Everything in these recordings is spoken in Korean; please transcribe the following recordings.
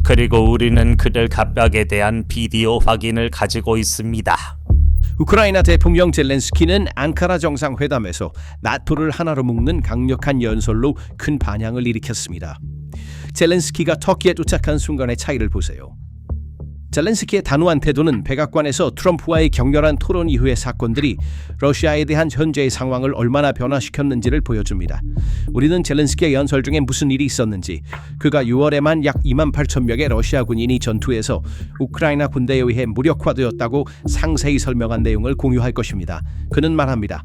그리고 우리는 그들 각각에 대한 비디오 확인을 가지고 있습니다. 우크라이나 대통령 젤렌스키는 앙카라 정상회담에서 나토를 하나로 묶는 강력한 연설로 큰 반향을 일으켰습니다. 젤렌스키가 터키에 도착한 순간의 차이를 보세요. 젤렌스키의 단호한 태도는 백악관에서 트럼프와의 격렬한 토론 이후의 사건들이 러시아에 대한 현재의 상황을 얼마나 변화시켰는지를 보여줍니다. 우리는 젤렌스키의 연설 중에 무슨 일이 있었는지, 그가 6월에만 약 2만 8천 명의 러시아 군인이 전투에서 우크라이나 군대에 의해 무력화되었다고 상세히 설명한 내용을 공유할 것입니다. 그는 말합니다.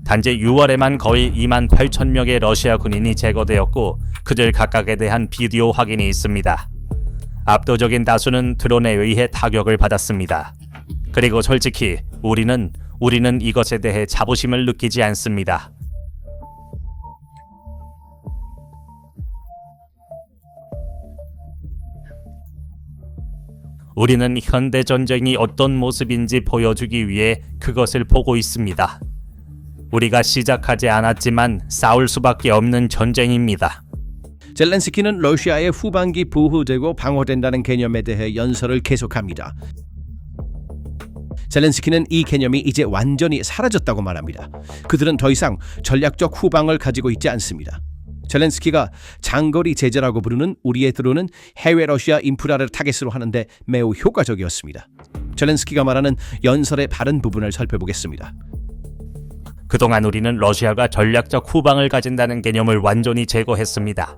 단지 6월에만 거의 2만 8천 명의 러시아 군인이 제거되었고 그들 각각에 대한 비디오 확인이 있습니다. 압도적인 다수는 드론에 의해 타격을 받았습니다. 그리고 솔직히 우리는 이것에 대해 자부심을 느끼지 않습니다. 우리는 현대 전쟁이 어떤 모습인지 보여주기 위해 그것을 보고 있습니다. 우리가 시작하지 않았지만 싸울 수밖에 없는 전쟁입니다. 젤렌스키는 러시아의 후반기 보호되고 방어된다는 개념에 대해 연설을 계속합니다. 젤렌스키는 이 개념이 이제 완전히 사라졌다고 말합니다. 그들은 더 이상 전략적 후방을 가지고 있지 않습니다. 젤렌스키가 장거리 제재라고 부르는 우리의 드론은 해외 러시아 인프라를 타겟으로 하는데 매우 효과적이었습니다. 젤렌스키가 말하는 연설의 바른 부분을 살펴보겠습니다. 그동안 우리는 러시아가 전략적 후방을 가진다는 개념을 완전히 제거했습니다.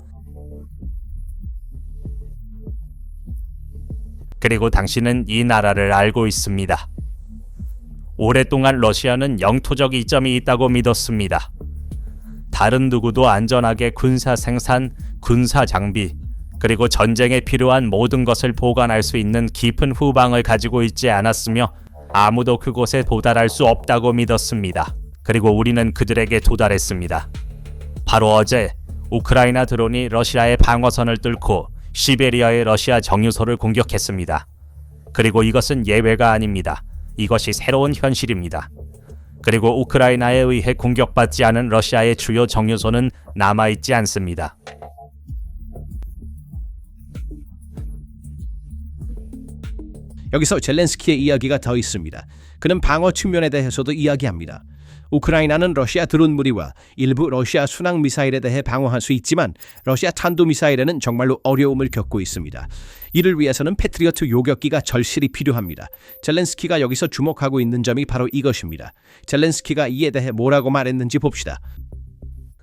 그리고 당신은 이 나라를 알고 있습니다. 오랫동안 러시아는 영토적 이점이 있다고 믿었습니다. 다른 누구도 안전하게 군사 생산, 군사 장비, 그리고 전쟁에 필요한 모든 것을 보관할 수 있는 깊은 후방을 가지고 있지 않았으며 아무도 그곳에 도달할 수 없다고 믿었습니다. 그리고 우리는 그들에게 도달했습니다. 바로 어제 우크라이나 드론이 러시아의 방어선을 뚫고 시베리아의 러시아 정유소를 공격했습니다. 그리고 이것은 예외가 아닙니다. 이것이 새로운 현실입니다. 그리고 우크라이나에 의해 공격받지 않은 러시아의 주요 정유소는 남아있지 않습니다. 여기서 젤렌스키의 이야기가 더 있습니다. 그는 방어 측면에 대해서도 이야기합니다. 우크라이나는 러시아 드론 무리와 일부 러시아 순항 미사일에 대해 방어할 수 있지만 러시아 탄도 미사일에는 정말로 어려움을 겪고 있습니다. 이를 위해서는 패트리어트 요격기가 절실히 필요합니다. 젤렌스키가 여기서 주목하고 있는 점이 바로 이것입니다. 젤렌스키가 이에 대해 뭐라고 말했는지 봅시다.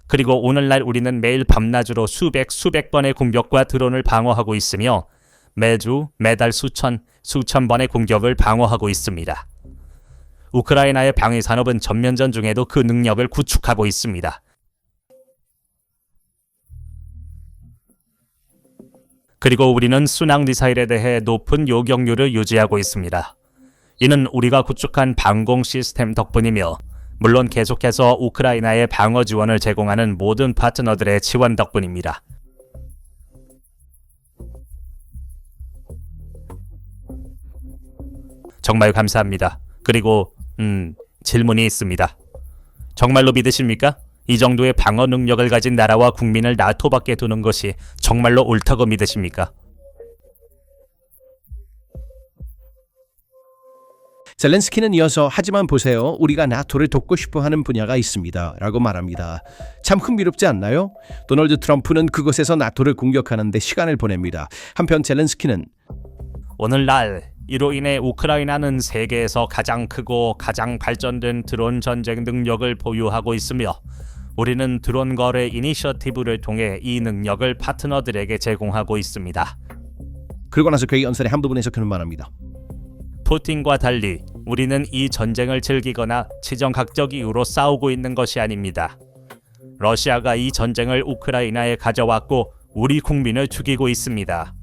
그리고 오늘날 우리는 매일 밤낮으로 수백 번의 공격과 드론을 방어하고 있으며 매달 수천 번의 공격을 방어하고 있습니다. 우크라이나의 방위 산업은 전면전 중에도 그 능력을 구축하고 있습니다. 그리고 우리는 순항 미사일에 대해 높은 요격률을 유지하고 있습니다. 이는 우리가 구축한 방공 시스템 덕분이며 물론 계속해서 우크라이나의 방어 지원을 제공하는 모든 파트너들의 지원 덕분입니다. 정말 감사합니다. 그리고 질문이 있습니다. 정말로 믿으십니까? 이 정도의 방어 능력을 가진 나라와 국민을 나토 밖에 두는 것이 정말로 옳다고 믿으십니까? 젤렌스키는 이어서 하지만 보세요. 우리가 나토를 돕고 싶어하는 분야가 있습니다. 라고 말합니다. 참 흥미롭지 않나요? 도널드 트럼프는 그곳에서 나토를 공격하는 데 시간을 보냅니다. 한편 젤렌스키는 오늘날 이로 인해 우크라이나는 세계에서 가장 크고 가장 발전된 드론 전쟁 능력을 보유하고 있으며 우리는 드론 거래 이니셔티브를 통해 이 능력을 파트너들에게 제공하고 있습니다. 그러고 나서 그의 연설의 한 부분에서 그는 말합니다. 푸틴과 달리 우리는 이 전쟁을 즐기거나 치정학적 이유로 싸우고 있는 것이 아닙니다. 러시아가 이 전쟁을 우크라이나에 가져왔고 우리 국민을 죽이고 있습니다.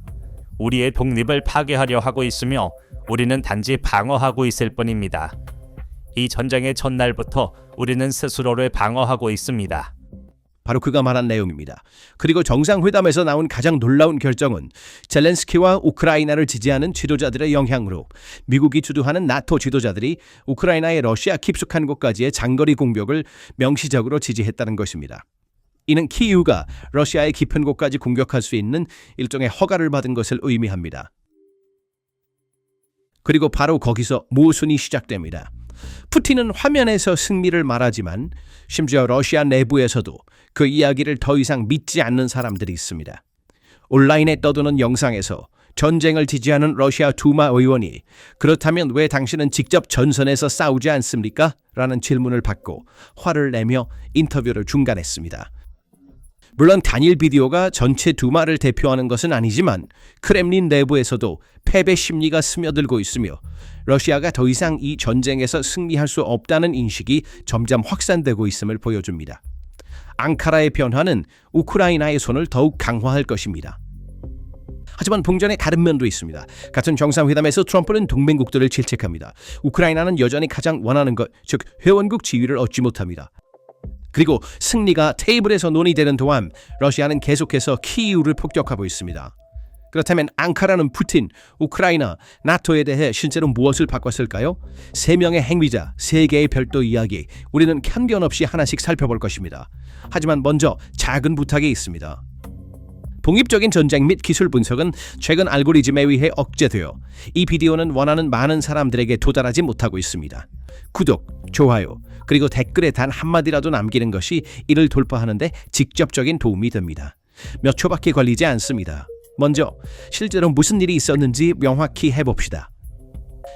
우리의 독립을 파괴하려 하고 있으며 우리는 단지 방어하고 있을 뿐입니다. 이 전쟁의 첫날부터 우리는 스스로를 방어하고 있습니다. 바로 그가 말한 내용입니다. 그리고 정상회담에서 나온 가장 놀라운 결정은 젤렌스키와 우크라이나를 지지하는 지도자들의 영향으로 미국이 주도하는 나토 지도자들이 우크라이나의 러시아 깊숙한 곳까지의 장거리 공격을 명시적으로 지지했다는 것입니다. 이는 키이우가 러시아의 깊은 곳까지 공격할 수 있는 일종의 허가를 받은 것을 의미합니다. 그리고 바로 거기서 모순이 시작됩니다. 푸틴은 화면에서 승리를 말하지만 심지어 러시아 내부에서도 그 이야기를 더 이상 믿지 않는 사람들이 있습니다. 온라인에 떠도는 영상에서 전쟁을 지지하는 러시아 두마 의원이 그렇다면 왜 당신은 직접 전선에서 싸우지 않습니까? 라는 질문을 받고 화를 내며 인터뷰를 중단했습니다. 물론 단일 비디오가 전체 두마를 대표하는 것은 아니지만 크렘린 내부에서도 패배 심리가 스며들고 있으며 러시아가 더 이상 이 전쟁에서 승리할 수 없다는 인식이 점점 확산되고 있음을 보여줍니다. 앙카라의 변화는 우크라이나의 손을 더욱 강화할 것입니다. 하지만 봉전의 다른 면도 있습니다. 같은 정상회담에서 트럼프는 동맹국들을 질책합니다. 우크라이나는 여전히 가장 원하는 것, 즉 회원국 지위를 얻지 못합니다. 그리고 승리가 테이블에서 논의되는 동안 러시아는 계속해서 키이우를 폭격하고 있습니다. 그렇다면 앙카라는 푸틴, 우크라이나, 나토에 대해 실제로 무엇을 바꿨을까요? 3명의 행위자, 3개의 별도 이야기, 우리는 편견 없이 하나씩 살펴볼 것입니다. 하지만 먼저 작은 부탁이 있습니다. 독립적인 전쟁 및 기술 분석은 최근 알고리즘에 의해 억제되어 이 비디오는 원하는 많은 사람들에게 도달하지 못하고 있습니다. 구독, 좋아요, 그리고 댓글에 단 한마디라도 남기는 것이 이를 돌파하는데 직접적인 도움이 됩니다. 몇 초밖에 걸리지 않습니다. 먼저 실제로 무슨 일이 있었는지 명확히 해봅시다.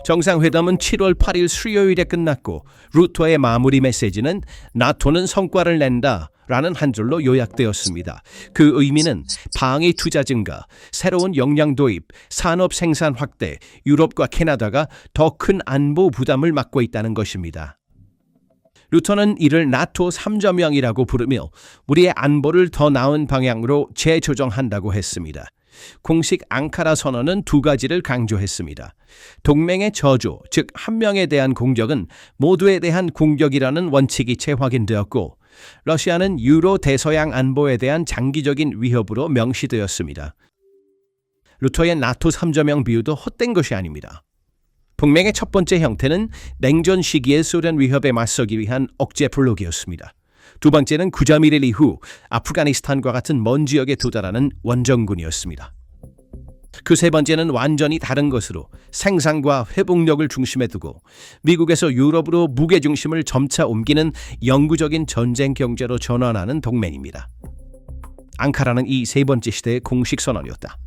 정상회담은 7월 8일 수요일에 끝났고 루터의 마무리 메시지는 나토는 성과를 낸다 라는 한 줄로 요약되었습니다. 그 의미는 방위 투자 증가, 새로운 역량 도입, 산업 생산 확대, 유럽과 캐나다가 더 큰 안보 부담을 맡고 있다는 것입니다. 루터는 이를 나토 3.0이라고 부르며 우리의 안보를 더 나은 방향으로 재조정한다고 했습니다. 공식 앙카라 선언은 2가지를 강조했습니다. 동맹의 저조, 즉 한 명에 대한 공격은 모두에 대한 공격이라는 원칙이 재확인되었고 러시아는 유로 대서양 안보에 대한 장기적인 위협으로 명시되었습니다. 루터의 나토 3.0 비유도 헛된 것이 아닙니다. 동맹의 첫 번째 형태는 냉전 시기의 소련 위협에 맞서기 위한 억제 블록이었습니다. 두 번째는 9.11 이후 아프가니스탄과 같은 먼 지역에 도달하는 원정군이었습니다. 그 세 번째는 완전히 다른 것으로 생산과 회복력을 중심에 두고 미국에서 유럽으로 무게중심을 점차 옮기는 영구적인 전쟁 경제로 전환하는 동맹입니다. 앙카라는 이 세 번째 시대의 공식 선언이었다.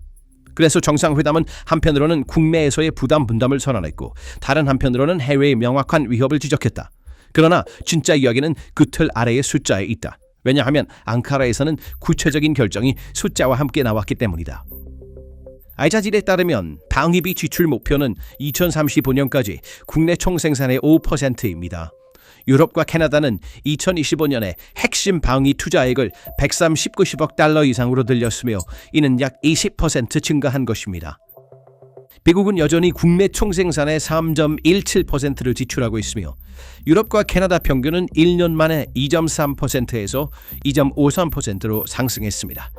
그래서 정상회담은 한편으로는 국내에서의 부담 분담을 선언했고 다른 한편으로는 해외의 명확한 위협을 지적했다. 그러나 진짜 이야기는 그 틀 아래의 숫자에 있다. 왜냐하면 앙카라에서는 구체적인 결정이 숫자와 함께 나왔기 때문이다. 알자질에 따르면 방위비 지출 목표는 2035년까지 국내 총생산의 5%입니다. 유럽과 캐나다는 2025년에 핵심 방위 투자액을 139억 달러 이상으로 늘렸으며 이는 약 20% 증가한 것입니다. 미국은 여전히 국내 총생산의 3.17%를 지출하고 있으며 유럽과 캐나다 평균은 1년 만에 2.3%에서 2.53%로 상승했습니다.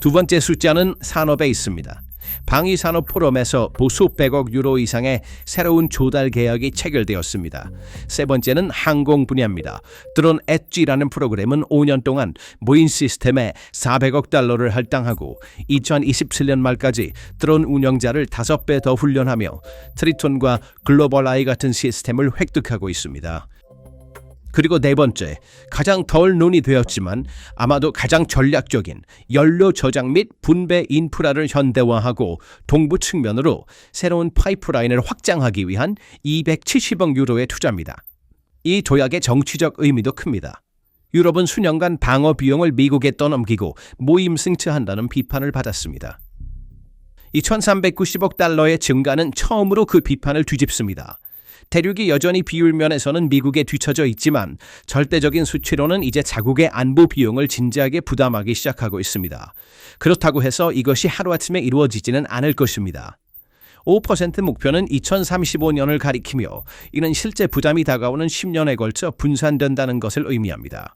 두 번째 숫자는 산업에 있습니다. 방위산업 포럼에서 보수 100억 유로 이상의 새로운 조달 계약이 체결되었습니다. 세 번째는 항공 분야입니다. 드론 엣지라는 프로그램은 5년 동안 모인 시스템에 400억 달러를 할당하고 2027년 말까지 드론 운영자를 5배 더 훈련하며 트리톤과 글로벌 아이 같은 시스템을 획득하고 있습니다. 그리고 네 번째, 가장 덜 논의되었지만 아마도 가장 전략적인 연료 저장 및 분배 인프라를 현대화하고 동부 측면으로 새로운 파이프라인을 확장하기 위한 270억 유로의 투자입니다. 이 조약의 정치적 의미도 큽니다. 유럽은 수년간 방어 비용을 미국에 떠넘기고 모임 승차한다는 비판을 받았습니다. 2,390억 달러의 증가는 처음으로 그 비판을 뒤집습니다. 대륙이 여전히 비율 면에서는 미국에 뒤처져 있지만 절대적인 수치로는 이제 자국의 안보 비용을 진지하게 부담하기 시작하고 있습니다. 그렇다고 해서 이것이 하루아침에 이루어지지는 않을 것입니다. 5% 목표는 2035년을 가리키며 이는 실제 부담이 다가오는 10년에 걸쳐 분산된다는 것을 의미합니다.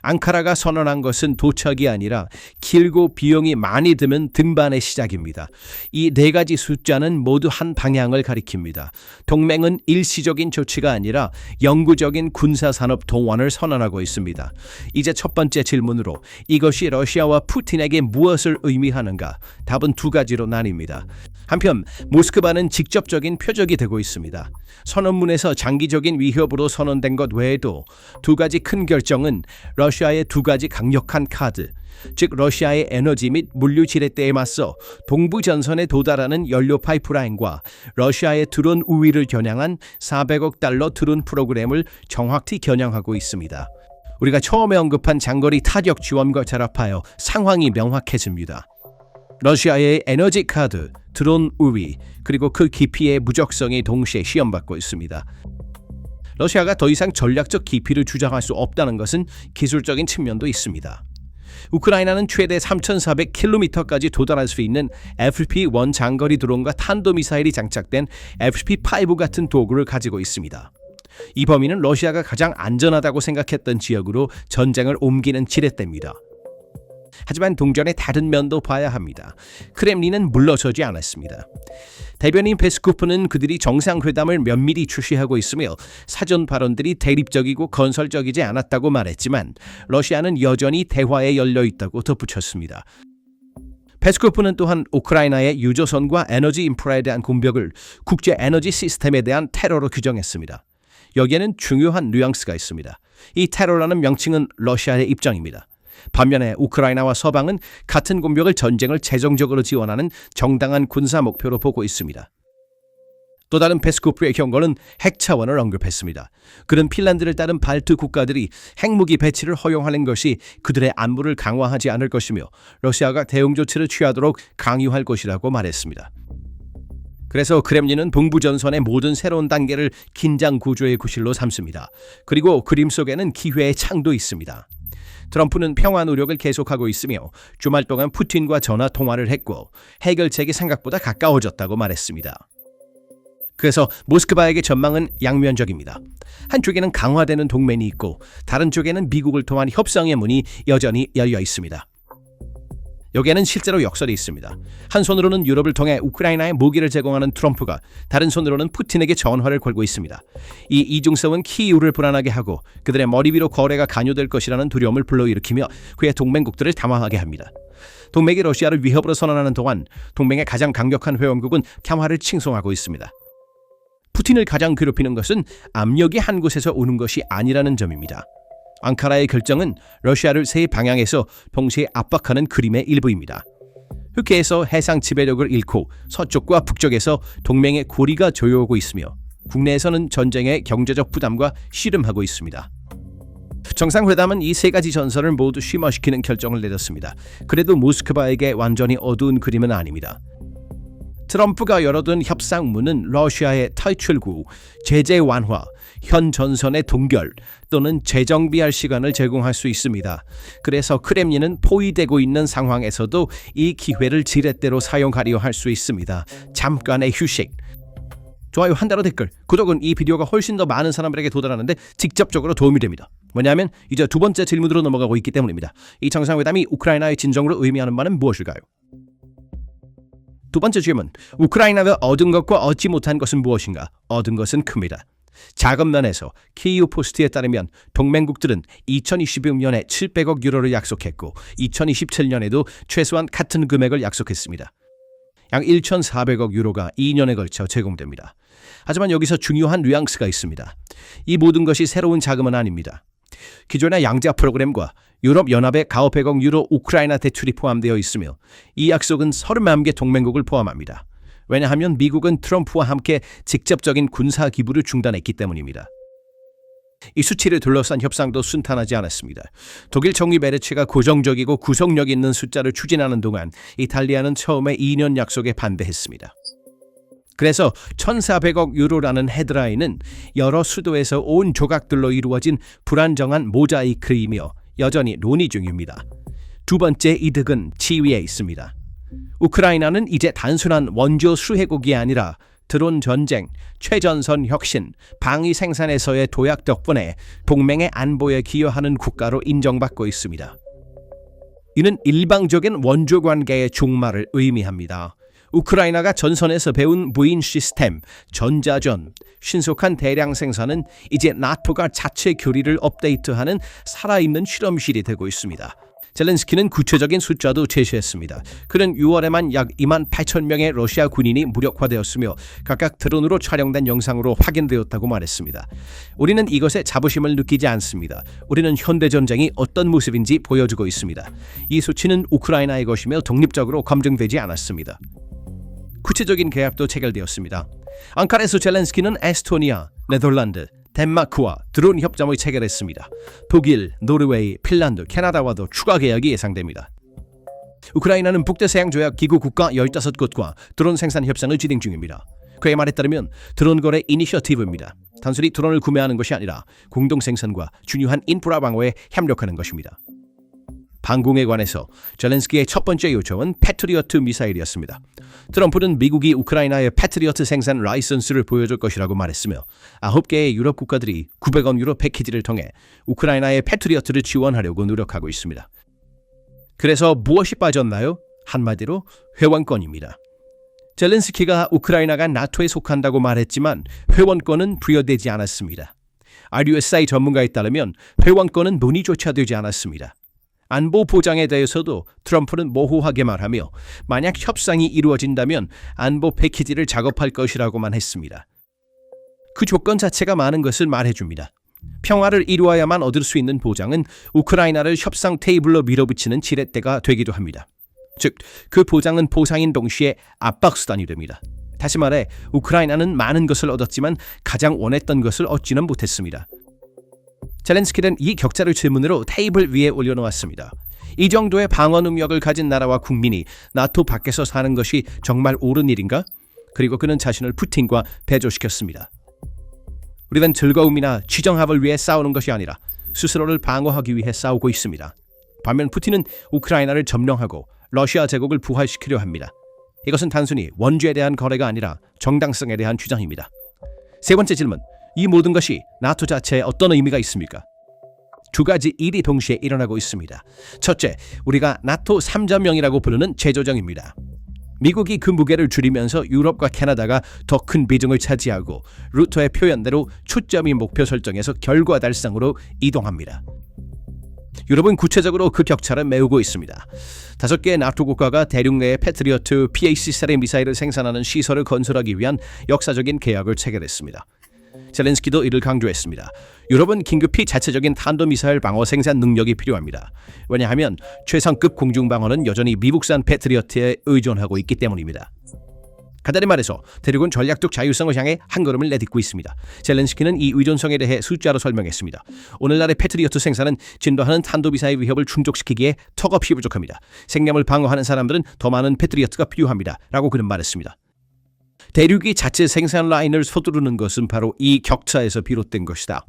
앙카라가 선언한 것은 도착이 아니라 길고 비용이 많이 드는 등반의 시작입니다. 이 네 가지 숫자는 모두 한 방향을 가리킵니다. 동맹은 일시적인 조치가 아니라 영구적인 군사산업 동원을 선언하고 있습니다. 이제 첫 번째 질문으로 이것이 러시아와 푸틴에게 무엇을 의미하는가? 답은 두 가지로 나뉩니다. 한편 모스크바는 직접적인 표적이 되고 있습니다. 선언문에서 장기적인 위협으로 선언된 것 외에도 두 가지 큰 결정은 러시아의 두 가지 강력한 카드, 즉 러시아의 에너지 및 물류 지렛대에 맞서 동부 전선에 도달하는 연료 파이프라인과 러시아의 드론 우위를 겨냥한 400억 달러 드론 프로그램을 정확히 겨냥하고 있습니다. 우리가 처음에 언급한 장거리 타격 지원과 결합하여 상황이 명확해집니다. 러시아의 에너지 카드, 드론 우위, 그리고 그 깊이의 무적성이 동시에 시험받고 있습니다. 러시아가 더 이상 전략적 깊이를 주장할 수 없다는 것은 기술적인 측면도 있습니다. 우크라이나는 최대 3,400km까지 도달할 수 있는 FP-1 장거리 드론과 탄도미사일이 장착된 FP-5 같은 도구를 가지고 있습니다. 이 범위는 러시아가 가장 안전하다고 생각했던 지역으로 전쟁을 옮기는 지렛대입니다. 하지만 동전의 다른 면도 봐야 합니다. 크렘린은 물러서지 않았습니다. 대변인 페스코프는 그들이 정상회담을 면밀히 주시하고 있으며 사전 발언들이 대립적이고 건설적이지 않았다고 말했지만 러시아는 여전히 대화에 열려 있다고 덧붙였습니다. 페스코프는 또한 우크라이나의 유조선과 에너지 인프라에 대한 공격을 국제 에너지 시스템에 대한 테러로 규정했습니다. 여기에는 중요한 뉘앙스가 있습니다. 이 테러라는 명칭은 러시아의 입장입니다. 반면에 우크라이나와 서방은 같은 공격을 전쟁을 재정적으로 지원하는 정당한 군사 목표로 보고 있습니다. 또 다른 페스코프의 경고는 핵 차원을 언급했습니다. 그는 핀란드를 따른 발트 국가들이 핵무기 배치를 허용하는 것이 그들의 안보를 강화하지 않을 것이며 러시아가 대응 조치를 취하도록 강요할 것이라고 말했습니다. 그래서 크렘린은 동부 전선의 모든 새로운 단계를 긴장 구조의 구실로 삼습니다. 그리고 그림 속에는 기회의 창도 있습니다. 트럼프는 평화 노력을 계속하고 있으며 주말 동안 푸틴과 전화 통화를 했고 해결책이 생각보다 가까워졌다고 말했습니다. 그래서 모스크바에게 전망은 양면적입니다. 한쪽에는 강화되는 동맹이 있고 다른 쪽에는 미국을 통한 협상의 문이 여전히 열려 있습니다. 여기에는 실제로 역설이 있습니다. 한 손으로는 유럽을 통해 우크라이나에 무기를 제공하는 트럼프가 다른 손으로는 푸틴에게 전화를 걸고 있습니다. 이 이중성은 키이우를 불안하게 하고 그들의 머리 위로 거래가 간요될 것이라는 두려움을 불러일으키며 그의 동맹국들을 당황하게 합니다. 동맹이 러시아를 위협으로 선언하는 동안 동맹의 가장 강력한 회원국은 강화를 칭송하고 있습니다. 푸틴을 가장 괴롭히는 것은 압력이 한 곳에서 오는 것이 아니라는 점입니다. 앙카라의 결정은 러시아를 세 방향에서 동시에 압박하는 그림의 일부입니다. 흑해에서 해상 지배력을 잃고 서쪽과 북쪽에서 동맹의 고리가 조여오고 있으며 국내에서는 전쟁의 경제적 부담과 씨름하고 있습니다. 정상회담은 이 세 가지 전선을 모두 심화시키는 결정을 내렸습니다. 그래도 모스크바에게 완전히 어두운 그림은 아닙니다. 트럼프가 열어둔 협상문은 러시아의 탈출구, 제재 완화, 현 전선의 동결 또는 재정비할 시간을 제공할 수 있습니다. 그래서 크렘린은 포위되고 있는 상황에서도 이 기회를 지렛대로 사용하려 할 수 있습니다. 잠깐의 휴식. 좋아요, 한 달러 댓글, 구독은 이 비디오가 훨씬 더 많은 사람들에게 도달하는데 직접적으로 도움이 됩니다. 왜냐하면 이제 두 번째 질문으로 넘어가고 있기 때문입니다. 이 정상회담이 우크라이나의 진정으로 의미하는 바는 무엇일까요? 두 번째 질문, 우크라이나가 얻은 것과 얻지 못한 것은 무엇인가? 얻은 것은 큽니다. 자금 면에서 키이우 포스트에 따르면 동맹국들은 2026년에 700억 유로를 약속했고 2027년에도 최소한 같은 금액을 약속했습니다. 약 1,400억 유로가 2년에 걸쳐 제공됩니다. 하지만 여기서 중요한 뉘앙스가 있습니다. 이 모든 것이 새로운 자금은 아닙니다. 기존의 양자 프로그램과 유럽연합의 900억 유로 우크라이나 대출이 포함되어 있으며 이 약속은 31개 동맹국을 포함합니다. 왜냐하면 미국은 트럼프와 함께 직접적인 군사 기부를 중단했기 때문입니다. 이 수치를 둘러싼 협상도 순탄하지 않았습니다. 독일 총리 메르츠가 고정적이고 구속력 있는 숫자를 추진하는 동안 이탈리아는 처음에 2년 약속에 반대했습니다. 그래서 1,400억 유로라는 헤드라인은 여러 수도에서 온 조각들로 이루어진 불안정한 모자이크이며 여전히 논의 중입니다. 두 번째 이득은 지위에 있습니다. 우크라이나는 이제 단순한 원조 수혜국이 아니라 드론 전쟁, 최전선 혁신, 방위 생산에서의 도약 덕분에 동맹의 안보에 기여하는 국가로 인정받고 있습니다. 이는 일방적인 원조 관계의 종말을 의미합니다. 우크라이나가 전선에서 배운 무인 시스템, 전자전, 신속한 대량 생산은 이제 나토가 자체 교리를 업데이트하는 살아있는 실험실이 되고 있습니다. 젤렌스키는 구체적인 숫자도 제시했습니다. 그는 6월에만 약 2만 8천 명의 러시아 군인이 무력화되었으며 각각 드론으로 촬영된 영상으로 확인되었다고 말했습니다. 우리는 이것에 자부심을 느끼지 않습니다. 우리는 현대전쟁이 어떤 모습인지 보여주고 있습니다. 이 수치는 우크라이나의 것이며 독립적으로 검증되지 않았습니다. 구체적인 계약도 체결되었습니다. 앙카라에서 젤렌스키는 에스토니아, 네덜란드, 덴마크와 드론 협정을 체결했습니다. 독일, 노르웨이, 핀란드, 캐나다와도 추가 계약이 예상됩니다. 우크라이나는 북대서양 기구 국가 15곳과 드론 생산 협상을 진행 중입니다. 그의 말에 따르면 드론 거래 이니셔티브입니다. 단순히 드론을 구매하는 것이 아니라 공동 생산과 중요한 인프라 방어에 협력하는 것입니다. 방공에 관해서 젤렌스키의 첫 번째 요청은 패트리어트 미사일이었습니다. 트럼프는 미국이 우크라이나의 패트리어트 생산 라이선스를 보여줄 것이라고 말했으며 9개의 유럽 국가들이 900억 유로 패키지를 통해 우크라이나의 패트리어트를 지원하려고 노력하고 있습니다. 그래서 무엇이 빠졌나요? 한마디로 회원권입니다. 젤렌스키가 우크라이나가 나토에 속한다고 말했지만 회원권은 부여되지 않았습니다. RUSI 전문가에 따르면 회원권은 논의조차 되지 않았습니다. 안보 보장에 대해서도 트럼프는 모호하게 말하며 만약 협상이 이루어진다면 안보 패키지를 작업할 것이라고만 했습니다. 그 조건 자체가 많은 것을 말해줍니다. 평화를 이루어야만 얻을 수 있는 보장은 우크라이나를 협상 테이블로 밀어붙이는 지렛대가 되기도 합니다. 즉, 그 보장은 보상인 동시에 압박수단이 됩니다. 다시 말해 우크라이나는 많은 것을 얻었지만 가장 원했던 것을 얻지는 못했습니다. 젤렌스키는 이 격차를 질문으로 테이블 위에 올려놓았습니다. 이 정도의 방어 능력을 가진 나라와 국민이 나토 밖에서 사는 것이 정말 옳은 일인가? 그리고 그는 자신을 푸틴과 배조시켰습니다. 우리는 즐거움이나 지정합을 위해 싸우는 것이 아니라 스스로를 방어하기 위해 싸우고 있습니다. 반면 푸틴은 우크라이나를 점령하고 러시아 제국을 부활시키려 합니다. 이것은 단순히 원죄에 대한 거래가 아니라 정당성에 대한 주장입니다. 세 번째 질문. 이 모든 것이 나토 자체에 어떤 의미가 있습니까? 두 가지 일이 동시에 일어나고 있습니다. 첫째, 우리가 나토 3.0이라고 부르는 재조정입니다. 미국이 그 무게를 줄이면서 유럽과 캐나다가 더 큰 비중을 차지하고 루터의 표현대로 초점이 목표 설정에서 결과 달성으로 이동합니다. 유럽은 구체적으로 그 격차를 메우고 있습니다. 5개의 나토 국가가 대륙 내에 패트리어트 PAC-세대 미사일을 생산하는 시설을 건설하기 위한 역사적인 계약을 체결했습니다. 젤렌스키도 이를 강조했습니다. 유럽은 긴급히 자체적인 탄도미사일 방어 생산 능력이 필요합니다. 왜냐하면 최상급 공중방어는 여전히 미국산 패트리어트에 의존하고 있기 때문입니다. 간단히 말해서 대륙은 전략적 자율성을 향해 한 걸음을 내딛고 있습니다. 젤렌스키는 이 의존성에 대해 숫자로 설명했습니다. 오늘날의 패트리어트 생산은 진도하는 탄도미사일 위협을 충족시키기에 턱없이 부족합니다. 생명을 방어하는 사람들은 더 많은 패트리어트가 필요합니다. 라고 그는 말했습니다. 대륙이 자체 생산 라인을 서두르는 것은 바로 이 격차에서 비롯된 것이다.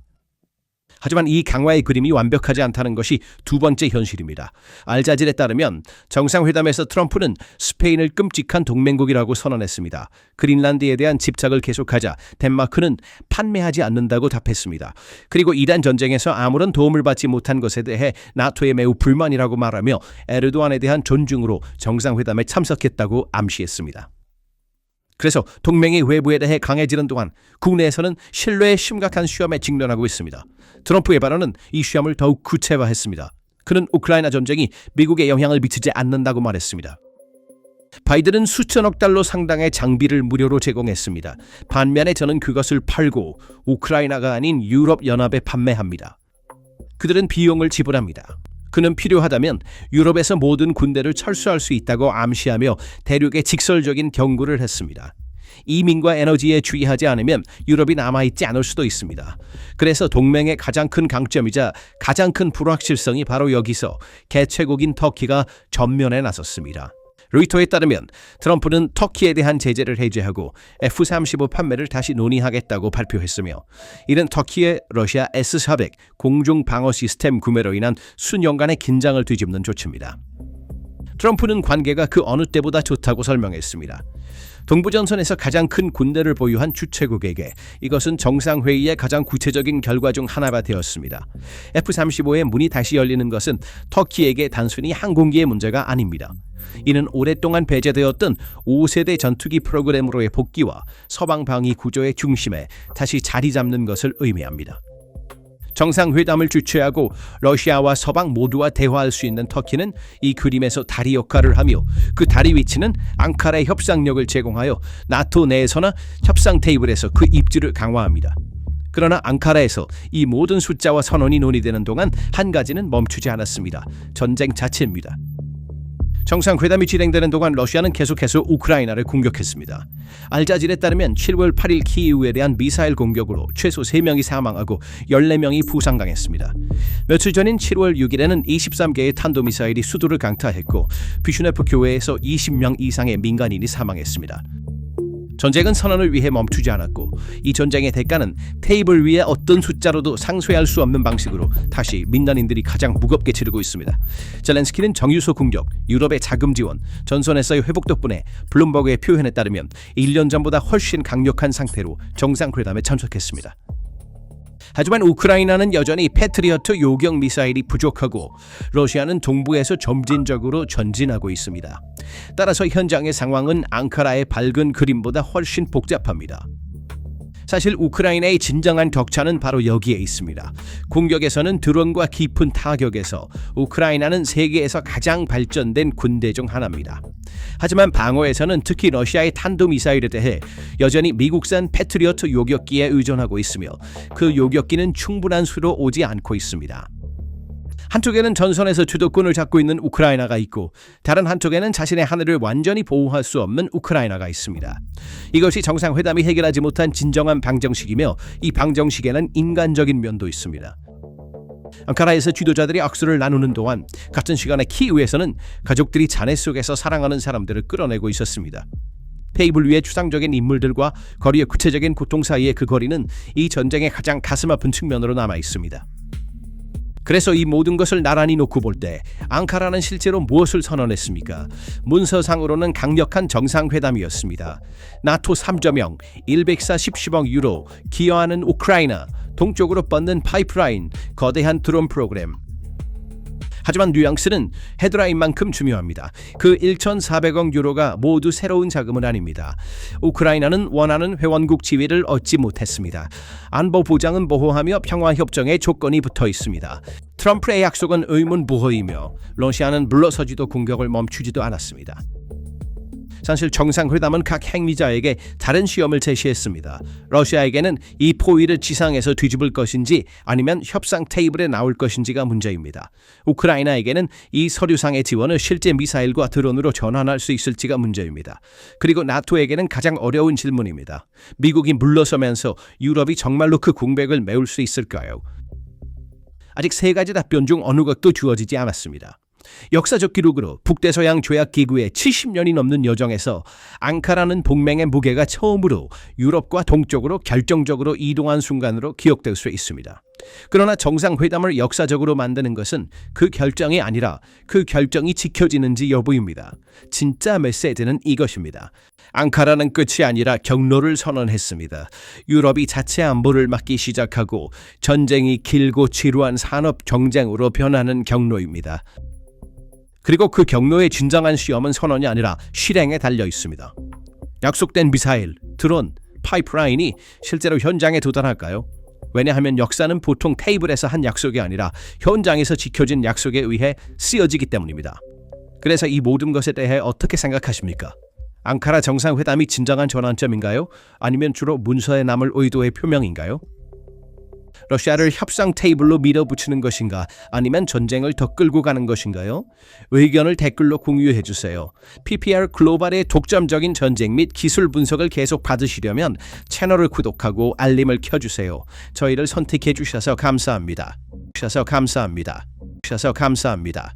하지만 이 강화의 그림이 완벽하지 않다는 것이 두 번째 현실입니다. 알자질에 따르면 정상회담에서 트럼프는 스페인을 끔찍한 동맹국이라고 선언했습니다. 그린란드에 대한 집착을 계속하자 덴마크는 판매하지 않는다고 답했습니다. 그리고 이란 전쟁에서 아무런 도움을 받지 못한 것에 대해 나토에 매우 불만이라고 말하며 에르도안에 대한 존중으로 정상회담에 참석했다고 암시했습니다. 그래서 동맹이 외부에 대해 강해지는 동안 국내에서는 신뢰의 심각한 시험에 직면하고 있습니다. 트럼프의 발언은 이 시험을 더욱 구체화했습니다. 그는 우크라이나 전쟁이 미국에 영향을 미치지 않는다고 말했습니다. 바이든은 수천억 달러 상당의 장비를 무료로 제공했습니다. 반면에 저는 그것을 팔고 우크라이나가 아닌 유럽연합에 판매합니다. 그들은 비용을 지불합니다. 그는 필요하다면 유럽에서 모든 군대를 철수할 수 있다고 암시하며 대륙에 직설적인 경고를 했습니다. 이민과 에너지에 주의하지 않으면 유럽이 남아있지 않을 수도 있습니다. 그래서 동맹의 가장 큰 강점이자 가장 큰 불확실성이 바로 여기서 개최국인 터키가 전면에 나섰습니다. 로이터에 따르면 트럼프는 터키에 대한 제재를 해제하고 F-35 판매를 다시 논의하겠다고 발표했으며 이는 터키의 러시아 S-400 공중 방어 시스템 구매로 인한 수년간의 긴장을 뒤집는 조치입니다. 트럼프는 관계가 그 어느 때보다 좋다고 설명했습니다. 동부전선에서 가장 큰 군대를 보유한 주최국에게 이것은 정상회의의 가장 구체적인 결과 중 하나가 되었습니다. F-35의 문이 다시 열리는 것은 터키에게 단순히 항공기의 문제가 아닙니다. 이는 오랫동안 배제되었던 5세대 전투기 프로그램으로의 복귀와 서방 방위 구조의 중심에 다시 자리 잡는 것을 의미합니다. 정상회담을 주최하고 러시아와 서방 모두와 대화할 수 있는 터키는 이 그림에서 다리 역할을 하며 그 다리 위치는 앙카라의 협상력을 제공하여 나토 내에서나 협상 테이블에서 그 입지를 강화합니다. 그러나 앙카라에서 이 모든 숫자와 선언이 논의되는 동안 한 가지는 멈추지 않았습니다. 전쟁 자체입니다. 정상회담이 진행되는 동안 러시아는 계속해서 우크라이나를 공격했습니다. 알자질에 따르면 7월 8일 키이우에 대한 미사일 공격으로 최소 3명이 사망하고 14명이 부상당했습니다. 며칠 전인 7월 6일에는 23개의 탄도미사일이 수도를 강타했고 비슈네프 교회에서 20명 이상의 민간인이 사망했습니다. 전쟁은 선언을 위해 멈추지 않았고 이 전쟁의 대가는 테이블 위에 어떤 숫자로도 상쇄할 수 없는 방식으로 다시 민간인들이 가장 무겁게 치르고 있습니다. 젤렌스키는 정유소 공격, 유럽의 자금 지원, 전선에서의 회복 덕분에 블룸버그의 표현에 따르면 1년 전보다 훨씬 강력한 상태로 정상회담에 참석했습니다. 하지만 우크라이나는 여전히 패트리어트 요격 미사일이 부족하고 러시아는 동부에서 점진적으로 전진하고 있습니다. 따라서 현장의 상황은 앙카라의 밝은 그림보다 훨씬 복잡합니다. 사실 우크라이나의 진정한 격차는 바로 여기에 있습니다. 공격에서는 드론과 깊은 타격에서 우크라이나는 세계에서 가장 발전된 군대 중 하나입니다. 하지만 방어에서는 특히 러시아의 탄도미사일에 대해 여전히 미국산 패트리어트 요격기에 의존하고 있으며 그 요격기는 충분한 수로 오지 않고 있습니다. 한쪽에는 전선에서 주도권을 잡고 있는 우크라이나가 있고 다른 한쪽에는 자신의 하늘을 완전히 보호할 수 없는 우크라이나가 있습니다. 이것이 정상회담이 해결하지 못한 진정한 방정식이며 이 방정식에는 인간적인 면도 있습니다. 앙카라에서 지도자들이 악수를 나누는 동안 같은 시간에 키이우에서는 가족들이 잔해 속에서 사랑하는 사람들을 끌어내고 있었습니다. 테이블 위의 추상적인 인물들과 거리의 구체적인 고통 사이의 그 거리는 이 전쟁의 가장 가슴 아픈 측면으로 남아 있습니다. 그래서 이 모든 것을 나란히 놓고 볼 때 앙카라는 실제로 무엇을 선언했습니까? 문서상으로는 강력한 정상회담이었습니다. 나토 3.0, 140억 유로, 기여하는 우크라이나, 동쪽으로 뻗는 파이프라인, 거대한 드론 프로그램. 하지만 뉘앙스는 헤드라인만큼 중요합니다. 그 1,400억 유로가 모두 새로운 자금은 아닙니다. 우크라이나는 원하는 회원국 지위를 얻지 못했습니다. 안보 보장은 보호하며 평화협정에 조건이 붙어 있습니다. 트럼프의 약속은 의문부호이며 러시아는 물러서지도 공격을 멈추지도 않았습니다. 사실 정상회담은 각 행위자에게 다른 시험을 제시했습니다. 러시아에게는 이 포위를 지상에서 뒤집을 것인지 아니면 협상 테이블에 나올 것인지가 문제입니다. 우크라이나에게는 이 서류상의 지원을 실제 미사일과 드론으로 전환할 수 있을지가 문제입니다. 그리고 나토에게는 가장 어려운 질문입니다. 미국이 물러서면서 유럽이 정말로 그 공백을 메울 수 있을까요? 아직 세 가지 답변 중 어느 것도 주어지지 않았습니다. 역사적 기록으로 북대서양 조약기구의 70년이 넘는 여정에서 앙카라는 동맹의 무게가 처음으로 유럽과 동쪽으로 결정적으로 이동한 순간으로 기억될 수 있습니다. 그러나 정상회담을 역사적으로 만드는 것은 그 결정이 아니라 그 결정이 지켜지는지 여부입니다. 진짜 메시지는 이것입니다. 앙카라는 끝이 아니라 경로를 선언했습니다. 유럽이 자체 안보를 막기 시작하고 전쟁이 길고 지루한 산업 경쟁으로 변하는 경로입니다. 그리고 그 경로의 진정한 시험은 선언이 아니라 실행에 달려 있습니다. 약속된 미사일, 드론, 파이프라인이 실제로 현장에 도달할까요? 왜냐하면 역사는 보통 테이블에서 한 약속이 아니라 현장에서 지켜진 약속에 의해 쓰여지기 때문입니다. 그래서 이 모든 것에 대해 어떻게 생각하십니까? 앙카라 정상회담이 진정한 전환점인가요? 아니면 주로 문서에 남을 의도의 표명인가요? 러시아를 협상 테이블로 밀어붙이는 것인가 아니면 전쟁을 더 끌고 가는 것인가요? 의견을 댓글로 공유해 주세요. PPR 글로벌의 독점적인 전쟁 및 기술 분석을 계속 받으시려면 채널을 구독하고 알림을 켜주세요. 저희를 선택해 주셔서 감사합니다. 감사합니다.